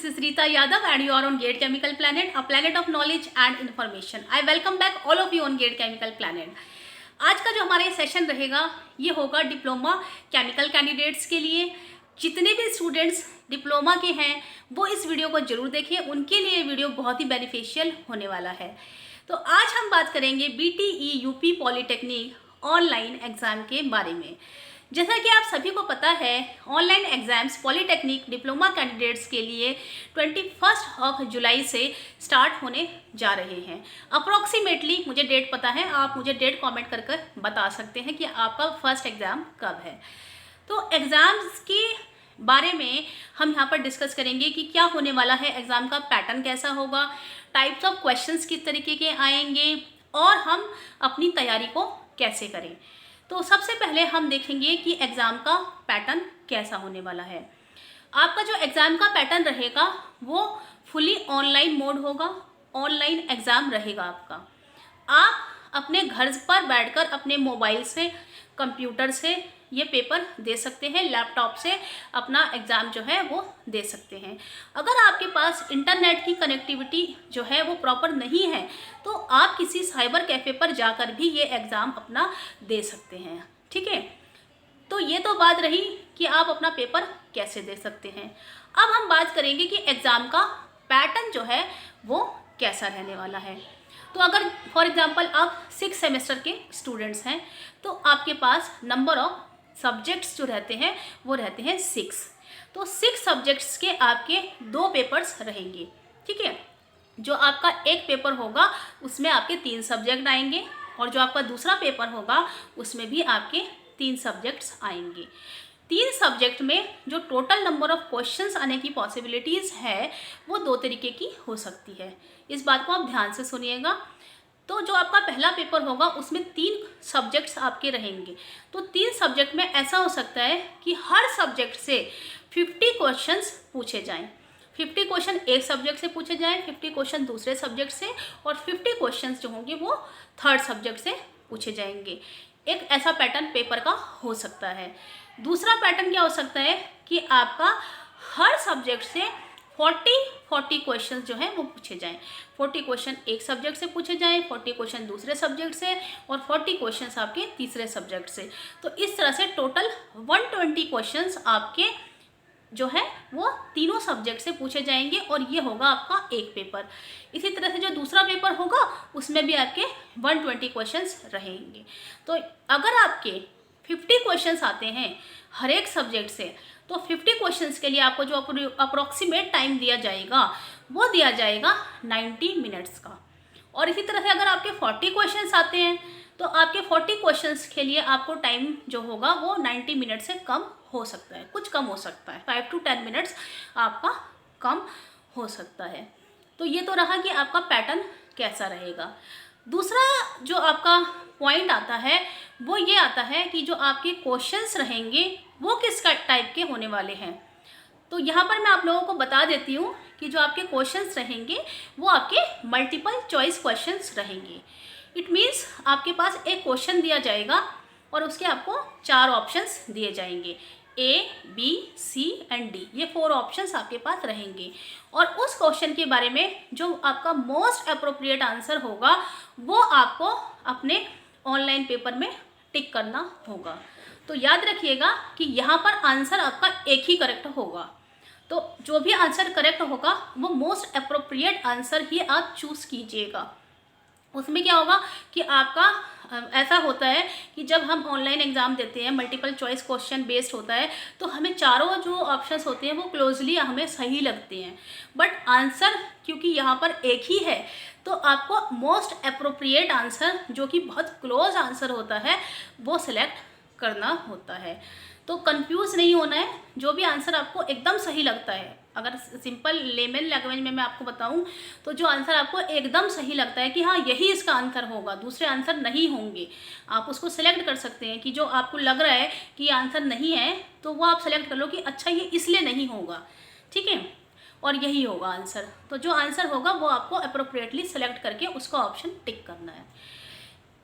is Rita Yadav and you are on Gate Chemical Planet, a planet of knowledge and information. I welcome back all of you on Gate Chemical Planet. आज का जो हमारा ये session रहेगा ये होगा diploma chemical candidates के लिए। जितने भी स्टूडेंट्स डिप्लोमा के हैं वो इस वीडियो को जरूर देखें, उनके लिए वीडियो बहुत ही बेनिफिशियल होने वाला है। तो आज हम बात करेंगे BTE UP polytechnic online exam के बारे में। जैसा कि आप सभी को पता है, online exams polytechnic diploma candidates के लिए 21 जुलाई से स्टार्ट होने जा रहे हैं। अप्रॉक्सीमेटली मुझे डेट पता है, आप मुझे डेट कमेंट कर कर बता सकते हैं कि आपका फर्स्ट एग्ज़ाम कब है। तो एग्ज़ाम्स के बारे में हम यहाँ पर डिस्कस करेंगे कि क्या होने वाला है, एग्ज़ाम का पैटर्न कैसा होगा, टाइप्स ऑफ क्वेश्चंस किस तरीके के आएंगे और हम अपनी तैयारी को कैसे करें। तो सबसे पहले हम देखेंगे कि एग्ज़ाम का पैटर्न कैसा होने वाला है। आपका जो एग्ज़ाम का पैटर्न रहेगा वो फुली ऑनलाइन मोड होगा, ऑनलाइन एग्ज़ाम रहेगा आपका। आप अपने घर पर बैठकर अपने मोबाइल से, कंप्यूटर से ये पेपर दे सकते हैं, लैपटॉप से अपना एग्ज़ाम जो है वो दे सकते हैं। अगर आपके पास इंटरनेट की कनेक्टिविटी जो है वो प्रॉपर नहीं है तो आप किसी साइबर कैफ़े पर जाकर भी ये एग्ज़ाम अपना दे सकते हैं। ठीक है, तो ये तो बात रही कि आप अपना पेपर कैसे दे सकते हैं। अब हम बात करेंगे कि एग्ज़ाम का पैटर्न जो है वो कैसा रहने वाला है। तो अगर फॉर एग्ज़ाम्पल आप 6 सेमेस्टर के स्टूडेंट्स हैं तो आपके पास नंबर ऑफ सब्जेक्ट्स जो रहते हैं वो रहते हैं 6। तो 6 सब्जेक्ट्स के आपके 2 पेपर्स रहेंगे। ठीक है, जो आपका एक पेपर होगा उसमें आपके 3 सब्जेक्ट आएंगे और जो आपका दूसरा पेपर होगा उसमें भी आपके 3 सब्जेक्ट्स आएंगे। 3 सब्जेक्ट में जो टोटल नंबर ऑफ क्वेश्चंस आने की पॉसिबिलिटीज़ है वो 2 तरीके की हो सकती है। इस बात को आप ध्यान से सुनिएगा। तो जो आपका पहला पेपर होगा उसमें 3 सब्जेक्ट्स आपके रहेंगे। तो 3 सब्जेक्ट में ऐसा हो सकता है कि हर सब्जेक्ट से 50 क्वेश्चंस पूछे जाएं। 50 क्वेश्चन एक सब्जेक्ट से पूछे जाएं, 50 क्वेश्चन दूसरे सब्जेक्ट से और 50 क्वेश्चंस जो होंगे वो थर्ड सब्जेक्ट से पूछे जाएंगे। एक ऐसा पैटर्न पेपर का हो सकता है। दूसरा पैटर्न क्या हो सकता है कि आपका हर सब्जेक्ट से 40 क्वेश्चन जो हैं वो पूछे जाएं। 40 क्वेश्चन एक सब्जेक्ट से पूछे जाएं, 40 क्वेश्चन दूसरे सब्जेक्ट से और 40 क्वेश्चन आपके तीसरे सब्जेक्ट से। तो इस तरह से टोटल 120 क्वेश्चन आपके जो है वो तीनों सब्जेक्ट से पूछे जाएंगे और ये होगा आपका एक पेपर। इसी तरह से जो दूसरा पेपर होगा उसमें भी आपके 120 क्वेश्चंस रहेंगे। तो अगर आपके 50 क्वेश्चंस आते हैं हर एक सब्जेक्ट से तो 50 क्वेश्चंस के लिए आपको जो अप्रॉक्सीमेट टाइम दिया जाएगा वो दिया जाएगा 90 मिनट्स का। और इसी तरह से अगर आपके 40 क्वेश्चंस आते हैं तो आपके 40 क्वेश्चंस के लिए आपको टाइम जो होगा वो 90 मिनट से कम हो सकता है, कुछ कम हो सकता है, 5 to 10 मिनट्स आपका कम हो सकता है। तो ये तो रहा कि आपका पैटर्न कैसा रहेगा। दूसरा जो आपका पॉइंट आता है वो ये आता है कि जो आपके क्वेश्चंस रहेंगे वो किस टाइप के होने वाले हैं। तो यहाँ पर मैं आप लोगों को बता देती हूँ कि जो आपके क्वेश्चंस रहेंगे वो आपके मल्टीपल चॉइस क्वेश्चंस रहेंगे। इट मीन्स आपके पास एक क्वेश्चन दिया जाएगा और उसके आपको 4 ऑप्शंस दिए जाएंगे, A, B, C and D। ये 4 ऑप्शंस आपके पास रहेंगे और उस क्वेश्चन के बारे में जो आपका मोस्ट अप्रोप्रिएट आंसर होगा वो आपको अपने ऑनलाइन पेपर में टिक करना होगा। तो याद रखिएगा कि यहाँ पर आंसर आपका एक ही करेक्ट होगा। तो जो भी आंसर करेक्ट होगा वो मोस्ट अप्रोप्रिएट आंसर ही आप चूज़ कीजिएगा। उसमें क्या होगा कि आपका ऐसा होता है कि जब हम ऑनलाइन एग्ज़ाम देते हैं मल्टीपल चॉइस क्वेश्चन बेस्ड होता है तो हमें चारों जो ऑप्शंस होते हैं वो क्लोजली हमें सही लगते हैं, बट आंसर क्योंकि यहाँ पर एक ही है तो आपको मोस्ट अप्रोप्रिएट आंसर जो कि बहुत क्लोज आंसर होता है वो सिलेक्ट करना होता है। तो कंफ्यूज नहीं होना है, जो भी आंसर आपको एकदम सही लगता है, अगर सिंपल लेमन लैंग्वेज में मैं आपको बताऊं तो जो आंसर आपको एकदम सही लगता है कि हाँ यही इसका आंसर होगा, दूसरे आंसर नहीं होंगे, आप उसको सिलेक्ट कर सकते हैं। कि जो आपको लग रहा है कि ये आंसर नहीं है तो वो आप सेलेक्ट कर लो कि अच्छा ये इसलिए नहीं होगा, ठीक है, और यही होगा आंसर। तो जो आंसर होगा वो आपको अप्रोप्रिएटली सेलेक्ट करके उसका ऑप्शन टिक करना है।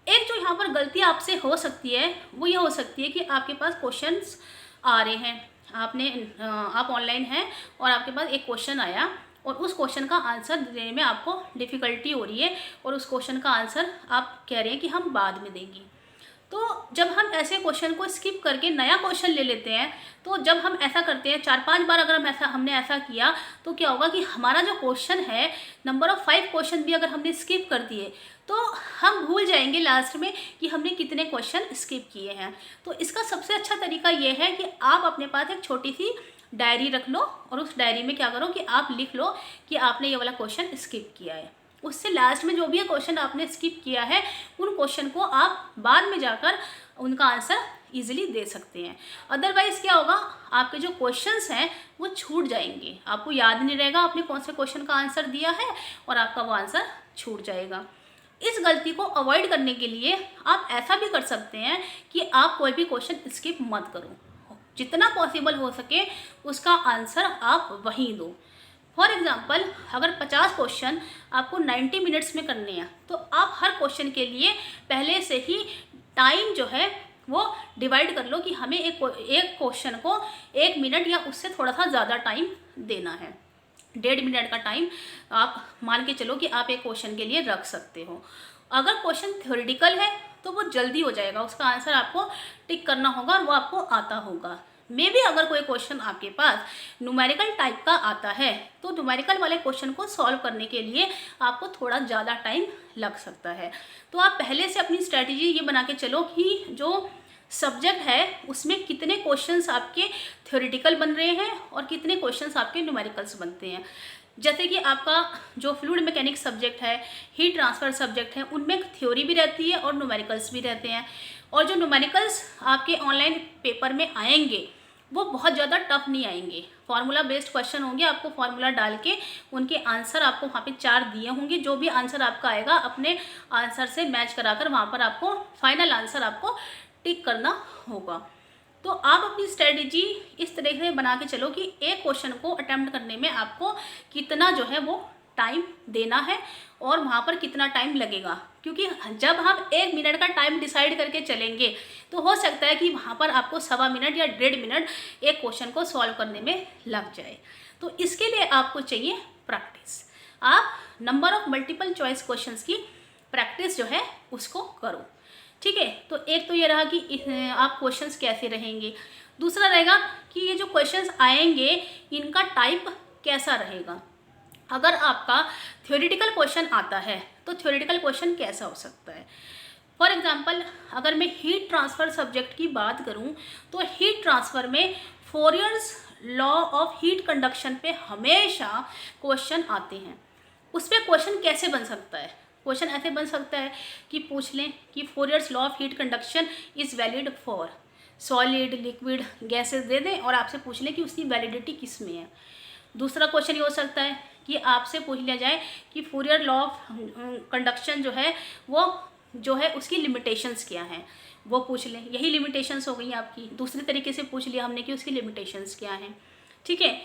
एक जो यहाँ पर गलती आपसे हो सकती है वो ये हो सकती है कि आपके पास क्वेश्चंस आ रहे हैं, आप ऑनलाइन हैं और आपके पास एक क्वेश्चन आया और उस क्वेश्चन का आंसर देने में आपको डिफ़िकल्टी हो रही है और उस क्वेश्चन का आंसर आप कह रहे हैं कि हम बाद में देंगे। तो जब हम ऐसे क्वेश्चन को स्किप करके नया क्वेश्चन ले लेते हैं, तो जब हम ऐसा करते हैं 4-5 बार अगर हमने ऐसा किया, तो क्या होगा कि हमारा जो क्वेश्चन है, नंबर ऑफ़ 5 क्वेश्चन भी अगर हमने स्किप कर दिए, तो हम भूल जाएंगे लास्ट में कि हमने कितने क्वेश्चन स्किप किए हैं। तो इसका सबसे अच्छा तरीका ये है कि आप अपने पास एक छोटी सी डायरी रख लो और उस डायरी में क्या करो कि आप लिख लो कि आपने ये वाला क्वेश्चन स्किप किया है। उससे लास्ट में जो भी क्वेश्चन आपने स्किप किया है, उन क्वेश्चन को आप बाद में जाकर उनका आंसर इजीली दे सकते हैं। अदरवाइज़ क्या होगा, आपके जो क्वेश्चंस हैं वो छूट जाएंगे, आपको याद नहीं रहेगा आपने कौन से क्वेश्चन का आंसर दिया है और आपका वो आंसर छूट जाएगा। इस गलती को अवॉइड करने के लिए आप ऐसा भी कर सकते हैं कि आप कोई भी क्वेश्चन स्किप मत करो, जितना पॉसिबल हो सके उसका आंसर आप वहीं दो। फॉर एग्ज़ाम्पल, अगर 50 क्वेश्चन आपको 90 मिनट्स में करने हैं, तो आप हर क्वेश्चन के लिए पहले से ही टाइम जो है वो डिवाइड कर लो कि हमें एक क्वेश्चन को 1 मिनट या उससे थोड़ा सा ज़्यादा टाइम देना है। 1.5 मिनट का टाइम आप मान के चलो कि आप एक क्वेश्चन के लिए रख सकते हो। अगर क्वेश्चन थ्योरेटिकल है तो वो जल्दी हो जाएगा, उसका आंसर आपको टिक करना होगा और वो आपको आता होगा। मे भी अगर कोई क्वेश्चन आपके पास न्यूमेरिकल टाइप का आता है, तो न्यूमेरिकल वाले क्वेश्चन को सॉल्व करने के लिए आपको थोड़ा ज़्यादा टाइम लग सकता है। तो आप पहले से अपनी स्ट्रैटेजी ये बना के चलो कि जो सब्जेक्ट है उसमें कितने क्वेश्चंस आपके थ्योरेटिकल बन रहे हैं और कितने क्वेश्चंस आपके न्यूमेरिकल्स बनते हैं। जैसे कि आपका जो फ्लूइड मैकेनिक्स सब्जेक्ट है, हीट ट्रांसफ़र सब्जेक्ट है, उनमें थ्योरी भी रहती है और न्यूमेरिकल्स भी रहते हैं। और जो न्यूमेरिकल्स आपके ऑनलाइन पेपर में आएंगे वो बहुत ज़्यादा टफ नहीं आएंगे, फार्मूला बेस्ड क्वेश्चन होंगे। आपको फार्मूला डाल के उनके आंसर आपको वहाँ पे 4 दिए होंगे, जो भी आंसर आपका आएगा अपने आंसर से मैच कराकर वहाँ पर आपको फाइनल आंसर आपको टिक करना होगा। तो आप अपनी स्ट्रेटजी इस तरह से बना के चलो कि एक क्वेश्चन को अटेम्प्ट करने में आपको कितना जो है वो टाइम देना है और वहाँ पर कितना टाइम लगेगा। क्योंकि जब हम 1 मिनट का टाइम डिसाइड करके चलेंगे तो हो सकता है कि वहाँ पर आपको 1.25 मिनट या 1.5 मिनट एक क्वेश्चन को सॉल्व करने में लग जाए। तो इसके लिए आपको चाहिए प्रैक्टिस। आप number of multiple choice questions की प्रैक्टिस जो है उसको करो, ठीक है। तो एक तो ये रहा कि आप क्वेश्चंस कैसे रहेंगे। दूसरा रहेगा कि ये जो क्वेश्चंस आएंगे इनका टाइप कैसा रहेगा। अगर आपका थ्योरेटिकल क्वेश्चन आता है तो थ्योरेटिकल क्वेश्चन कैसा हो सकता है। फॉर एग्जांपल, अगर मैं हीट ट्रांसफ़र सब्जेक्ट की बात करूं तो हीट ट्रांसफ़र में फोरियर्स लॉ ऑफ हीट कंडक्शन पे हमेशा क्वेश्चन आते हैं। उस पर क्वेश्चन कैसे बन सकता है, क्वेश्चन ऐसे बन सकता है कि पूछ लें कि Fourier's law of heat conduction is valid for solid, liquid, gases दे दें और आपसे पूछ लें कि उसकी वैलिडिटी किस में है। दूसरा क्वेश्चन ये हो सकता है कि आपसे पूछ लिया जाए कि फोरियर लॉ ऑफ कंडक्शन जो है वो जो है उसकी लिमिटेशंस क्या हैं, वो पूछ लें। यही लिमिटेशंस हो गई आपकी। दूसरे तरीके से पूछ लिया हमने कि उसकी लिमिटेशंस क्या हैं, ठीक है।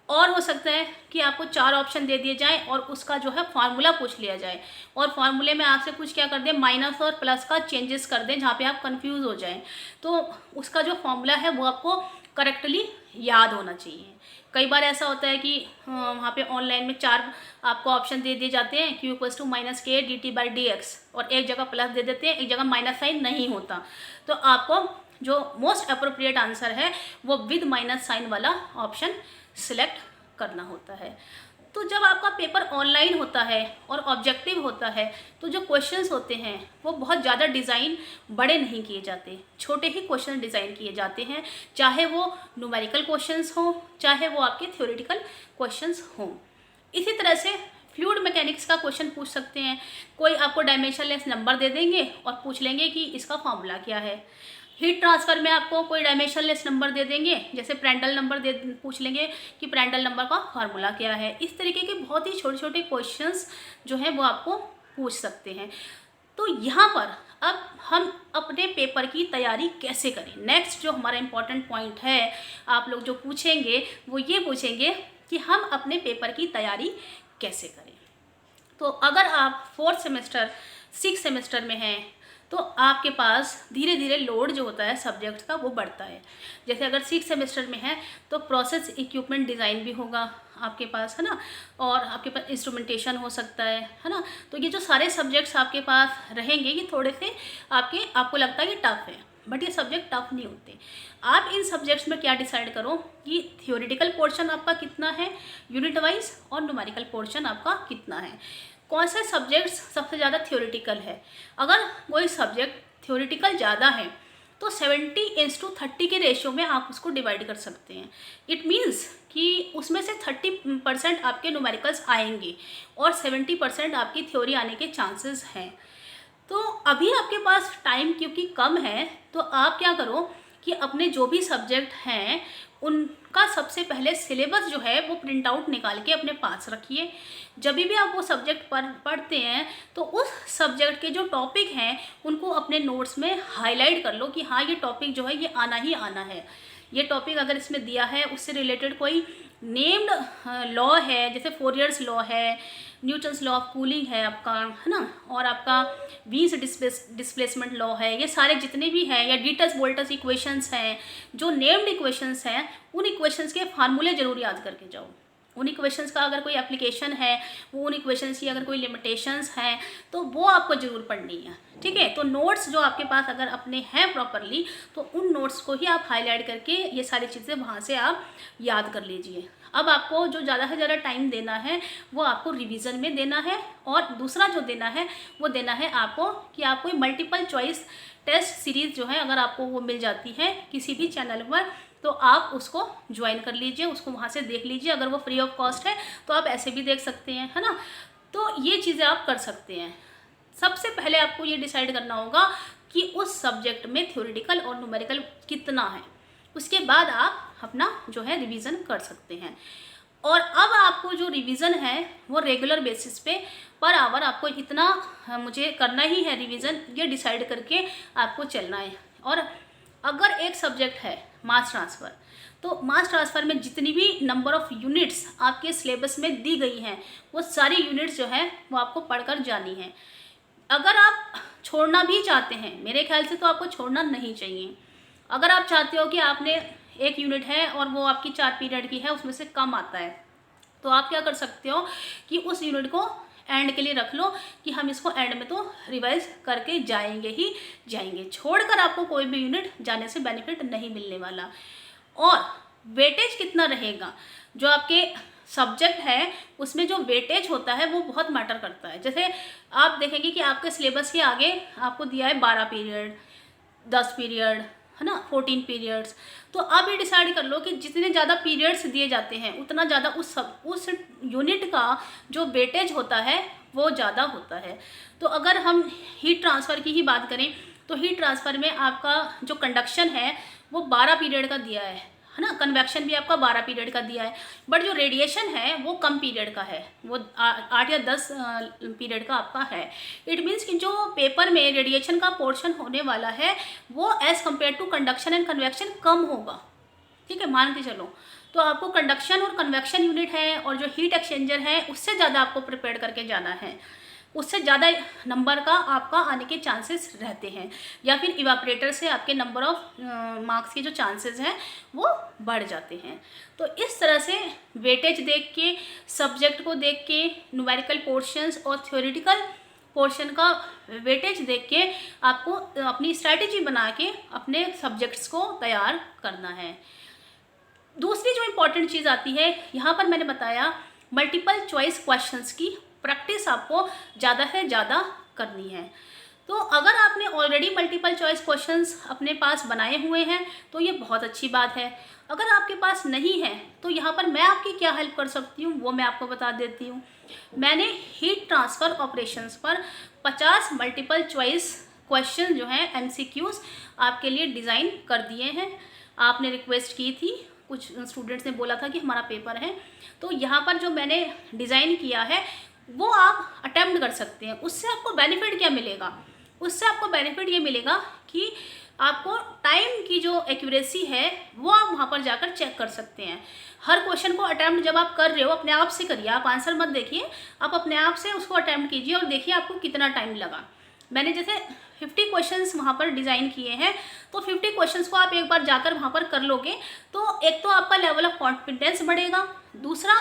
और हो सकता है कि आपको 4 ऑप्शन दे दिए जाएं और उसका जो है फार्मूला पूछ लिया जाए और फार्मूले में आपसे कुछ क्या कर दें, माइनस और प्लस का चेंजेस कर दें जहाँ पे आप कंफ्यूज हो जाएं। तो उसका जो फार्मूला है वो आपको करेक्टली याद होना चाहिए। कई बार ऐसा होता है कि वहाँ पे ऑनलाइन में 4 आपको ऑप्शन दे दिए जाते हैं, q = -k dt/dx, और एक जगह प्लस दे देते हैं, एक जगह माइनस साइन नहीं होता। तो आपको जो मोस्ट अप्रोप्रिएट आंसर है वो विद माइनस साइन वाला ऑप्शन सिलेक्ट करना होता है। तो जब आपका पेपर ऑनलाइन होता है और ऑब्जेक्टिव होता है तो जो क्वेश्चंस होते हैं वो बहुत ज़्यादा डिज़ाइन बड़े नहीं किए जाते, छोटे ही क्वेश्चन डिज़ाइन किए जाते हैं, चाहे वो न्यूमेरिकल क्वेश्चंस हों चाहे वो आपके थ्योरेटिकल क्वेश्चंस हों। इसी तरह से फ्लूइड मैकेनिक्स का क्वेश्चन पूछ सकते हैं। कोई आपको डायमेंशनलेस नंबर दे देंगे और पूछ लेंगे कि इसका फॉर्मूला क्या है। हीट ट्रांसफ़र में आपको कोई डायमेंशनलेस नंबर दे देंगे, जैसे प्रांड्टल नंबर पूछ लेंगे कि प्रांड्टल नंबर का फार्मूला क्या है। इस तरीके के बहुत ही छोटे छोटे क्वेश्चंस जो हैं वो आपको पूछ सकते हैं। तो यहाँ पर अब हम अपने पेपर की तैयारी कैसे करें, नेक्स्ट जो हमारा इम्पॉर्टेंट पॉइंट है, आप लोग जो पूछेंगे वो ये पूछेंगे कि हम अपने पेपर की तैयारी कैसे करें। तो अगर आप 4th सेमेस्टर 6th सेमेस्टर में हैं तो आपके पास धीरे धीरे लोड जो होता है सब्जेक्ट का वो बढ़ता है। जैसे अगर 6 सेमेस्टर में है तो प्रोसेस इक्विपमेंट डिज़ाइन भी होगा आपके पास, है ना, और आपके पास इंस्ट्रूमेंटेशन हो सकता है ना। तो ये जो सारे सब्जेक्ट्स आपके पास रहेंगे ये थोड़े से आपको लगता है कि टफ है, बट ये सब्जेक्ट टफ नहीं होते। आप इन सब्जेक्ट्स में क्या डिसाइड करो कि थियोरेटिकल पोर्शन आपका कितना है यूनिट वाइज और न्यूमेरिकल पोर्शन आपका कितना है। कौन से सब्जेक्ट्स सबसे ज़्यादा थियोरेटिकल है। अगर कोई सब्जेक्ट थियोरेटिकल ज़्यादा है तो 70:30 के रेशियो में आप उसको डिवाइड कर सकते हैं। इट मीन्स कि उसमें से 30% आपके न्यूमेरिकल्स आएंगे और 70% आपकी थ्योरी आने के चांसेस हैं। तो अभी आपके पास टाइम क्योंकि कम है तो आप क्या करो कि अपने जो भी सब्जेक्ट हैं उनका सबसे पहले सिलेबस जो है वो प्रिंट आउट निकाल के अपने पास रखिए। जब भी आप वो सब्जेक्ट पढ़ते हैं तो उस सब्जेक्ट के जो टॉपिक हैं उनको अपने नोट्स में हाईलाइट कर लो कि हाँ ये टॉपिक जो है ये आना ही आना है। ये टॉपिक अगर इसमें दिया है उससे रिलेटेड कोई नेम्ड लॉ है, जैसे फोरियर्स लॉ है, न्यूटन्स लॉ ऑफ कूलिंग है आपका, है ना, और आपका वीन्स डिस्प्लेसमेंट लॉ है, ये सारे जितने भी हैं, या डीटस वोल्टस इक्वेशंस हैं, जो नेम्ड इक्वेशंस हैं उन इक्वेशंस के फार्मूले जरूर याद करके जाओ। उन इक्वेशंस का अगर कोई एप्लीकेशन है, वो उन इक्वेशंस की अगर कोई लिमिटेशंस हैं तो वो आपको ज़रूर पढ़नी है, ठीक है। तो नोट्स जो आपके पास अगर अपने हैं प्रॉपरली तो उन नोट्स को ही आप हाईलाइट करके ये सारी चीज़ें वहाँ से आप याद कर लीजिए। अब आपको जो ज़्यादा से ज़्यादा टाइम देना है वो आपको रिवीजन में देना है, और दूसरा जो देना है वो देना है आपको कि आप कोई मल्टीपल चॉइस टेस्ट सीरीज़ जो है अगर आपको वो मिल जाती है किसी भी चैनल पर तो आप उसको ज्वाइन कर लीजिए, उसको वहाँ से देख लीजिए। अगर वो फ्री ऑफ कॉस्ट है तो आप ऐसे भी देख सकते हैं, है ना। तो ये चीज़ें आप कर सकते हैं। सबसे पहले आपको ये डिसाइड करना होगा कि उस सब्जेक्ट में थ्योरेटिकल और न्यूमेरिकल कितना है, उसके बाद आप अपना जो है रिवीजन कर सकते हैं। और अब आपको जो रिवीजन है वो रेगुलर बेसिस पे पर आवर आपको इतना मुझे करना ही है रिवीजन, ये डिसाइड करके आपको चलना है। और अगर एक सब्जेक्ट है मास ट्रांसफ़र, तो मास ट्रांसफ़र में जितनी भी नंबर ऑफ़ यूनिट्स आपके सिलेबस में दी गई हैं वो सारी यूनिट्स जो है वो आपको पढ़कर जानी है। अगर आप छोड़ना भी चाहते हैं, मेरे ख्याल से तो आपको छोड़ना नहीं चाहिए। अगर आप चाहते हो कि आपने एक यूनिट है और वो आपकी 4 पीरियड की है, उसमें से कम आता है, तो आप क्या कर सकते हो कि उस यूनिट को एंड के लिए रख लो कि हम इसको एंड में तो रिवाइज करके जाएंगे ही जाएंगे। छोड़कर आपको कोई भी यूनिट जाने से बेनिफिट नहीं मिलने वाला। और वेटेज कितना रहेगा, जो आपके सब्जेक्ट है उसमें जो वेटेज होता है वो बहुत मैटर करता है। जैसे आप देखेंगे कि आपके सिलेबस के आगे आपको दिया है 12 पीरियड, 10 पीरियड, है ना, 14 पीरियड्स। तो आप ये डिसाइड कर लो कि जितने ज़्यादा पीरियड्स दिए जाते हैं उतना ज़्यादा उस यूनिट का जो वेटेज होता है वो ज़्यादा होता है। तो अगर हम हीट ट्रांसफ़र की ही बात करें तो हीट ट्रांसफ़र में आपका जो कंडक्शन है वो 12 पीरियड का दिया है ना, कन्वेक्शन भी आपका 12 पीरियड का दिया है, बट जो रेडिएशन है वो कम पीरियड का है, वो 8 या 10 पीरियड का आपका है। इट मीन्स कि जो पेपर में रेडिएशन का पोर्शन होने वाला है वो as compare to conduction and convection कम होगा, ठीक है, मान के चलो। तो आपको कंडक्शन और कन्वेक्शन यूनिट है और जो हीट एक्सचेंजर है उससे ज़्यादा आपको प्रिपेयर करके जाना है, उससे ज़्यादा नंबर का आपका आने के चांसेस रहते हैं, या फिर इवापरेटर से आपके नंबर ऑफ मार्क्स के जो चांसेस हैं वो बढ़ जाते हैं। तो इस तरह से वेटेज देख के, सब्जेक्ट को देख के, न्यूमेरिकल पोर्शंस और थ्योरेटिकल पोर्शन का वेटेज देख के आपको अपनी स्ट्रैटेजी बना के अपने सब्जेक्ट्स को तैयार करना है। दूसरी जो इम्पॉर्टेंट चीज़ आती है, यहाँ पर मैंने बताया मल्टीपल चॉइस क्वेश्चंस की प्रैक्टिस आपको ज़्यादा से ज़्यादा करनी है। तो अगर आपने ऑलरेडी मल्टीपल चॉइस क्वेश्चंस अपने पास बनाए हुए हैं तो ये बहुत अच्छी बात है। अगर आपके पास नहीं है तो यहाँ पर मैं आपकी क्या हेल्प कर सकती हूँ वो मैं आपको बता देती हूँ। मैंने हीट ट्रांसफ़र ऑपरेशंस पर 50 मल्टीपल चॉइस क्वेश्चन जो हैं MCQs आपके लिए डिज़ाइन कर दिए हैं। आपने रिक्वेस्ट की थी, कुछ स्टूडेंट्स ने बोला था कि हमारा पेपर है, तो यहाँ पर जो मैंने डिज़ाइन किया है वो आप अटेम्प्ट कर सकते हैं। उससे आपको बेनिफिट क्या मिलेगा, उससे आपको बेनिफिट ये मिलेगा कि आपको टाइम की जो एक्यूरेसी है वो आप वहाँ पर जाकर चेक कर सकते हैं। हर क्वेश्चन को अटेम्प्ट जब आप कर रहे हो अपने आप से करिए, आप आंसर मत देखिए, आप अपने आप से उसको अटेम्प्ट कीजिए और देखिए आपको कितना टाइम लगा। मैंने जैसे 50 क्वेश्चंस वहाँ पर डिज़ाइन किए हैं, तो 50 क्वेश्चंस को आप एक बार जाकर वहाँ पर कर लोगे तो एक तो आपका लेवल ऑफ कॉन्फिडेंस बढ़ेगा, दूसरा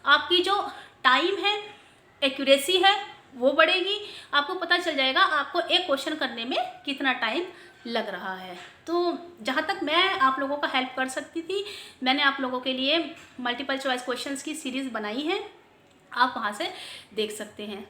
आपकी जो टाइम है, एक्यूरेसी है, वो बढ़ेगी। आपको पता चल जाएगा आपको एक क्वेश्चन करने में कितना टाइम लग रहा है। तो जहाँ तक मैं आप लोगों का हेल्प कर सकती थी, मैंने आप लोगों के लिए मल्टीपल चॉइस क्वेश्चंस की सीरीज़ बनाई है, आप वहाँ से देख सकते हैं।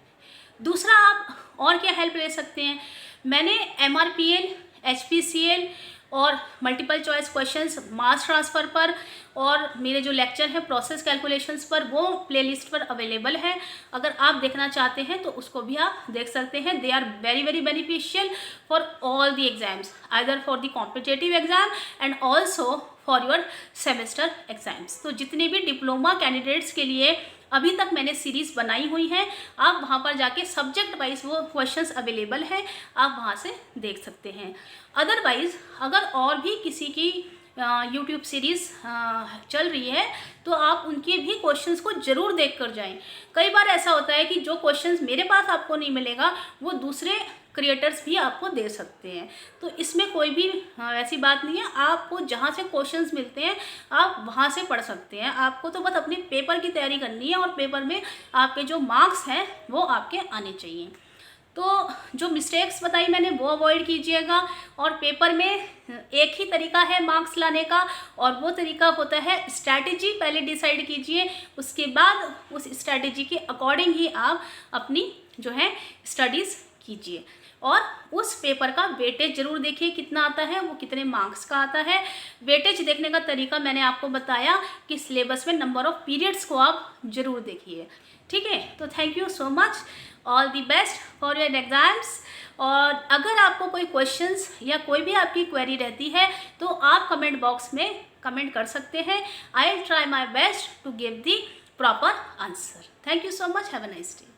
दूसरा आप और क्या हेल्प ले सकते हैं, मैंने MRPL, HPCL और मल्टीपल चॉइस क्वेश्चंस मास ट्रांसफ़र पर और मेरे जो लेक्चर हैं प्रोसेस कैलकुलेशंस पर, वो प्लेलिस्ट पर अवेलेबल है। अगर आप देखना चाहते हैं तो उसको भी आप देख सकते हैं। They are very very beneficial for all the exams, either for the competitive exam and also for your semester exams. तो जितने भी डिप्लोमा कैंडिडेट्स के लिए अभी तक मैंने सीरीज़ बनाई हुई है, आप वहाँ पर जाके सब्जेक्ट वाइज वो क्वेश्चंस अवेलेबल है, आप वहाँ से देख सकते हैं। अदरवाइज़ अगर और भी किसी की यूट्यूब सीरीज़ चल रही है तो आप उनके भी क्वेश्चंस को ज़रूर देख कर जाएँ। कई बार ऐसा होता है कि जो क्वेश्चंस मेरे पास आपको नहीं मिलेगा वो दूसरे क्रिएटर्स भी आपको दे सकते हैं, तो इसमें कोई भी ऐसी बात नहीं है। आपको जहाँ से क्वेश्चंस मिलते हैं आप वहाँ से पढ़ सकते हैं। आपको तो बस अपने पेपर की तैयारी करनी है और पेपर में आपके जो मार्क्स हैं वो आपके आने चाहिए। तो जो मिस्टेक्स बताई मैंने वो अवॉइड कीजिएगा, और पेपर में एक ही तरीका है मार्क्स लाने का, और वो तरीका होता है स्ट्रैटेजी पहले डिसाइड कीजिए, उसके बाद उस स्ट्रैटेजी के अकॉर्डिंग ही आप अपनी जो है स्टडीज़ कीजिए। और उस पेपर का वेटेज ज़रूर देखिए कितना आता है, वो कितने मार्क्स का आता है। वेटेज देखने का तरीका मैंने आपको बताया कि सिलेबस में नंबर ऑफ़ पीरियड्स को आप ज़रूर देखिए, ठीक है। तो thank you so much, all the best for your exams. और अगर आपको कोई क्वेश्चंस या कोई भी आपकी क्वेरी रहती है तो आप कमेंट बॉक्स में कमेंट कर सकते हैं। I will try my best to give the proper answer. Thank you so much, have a nice day.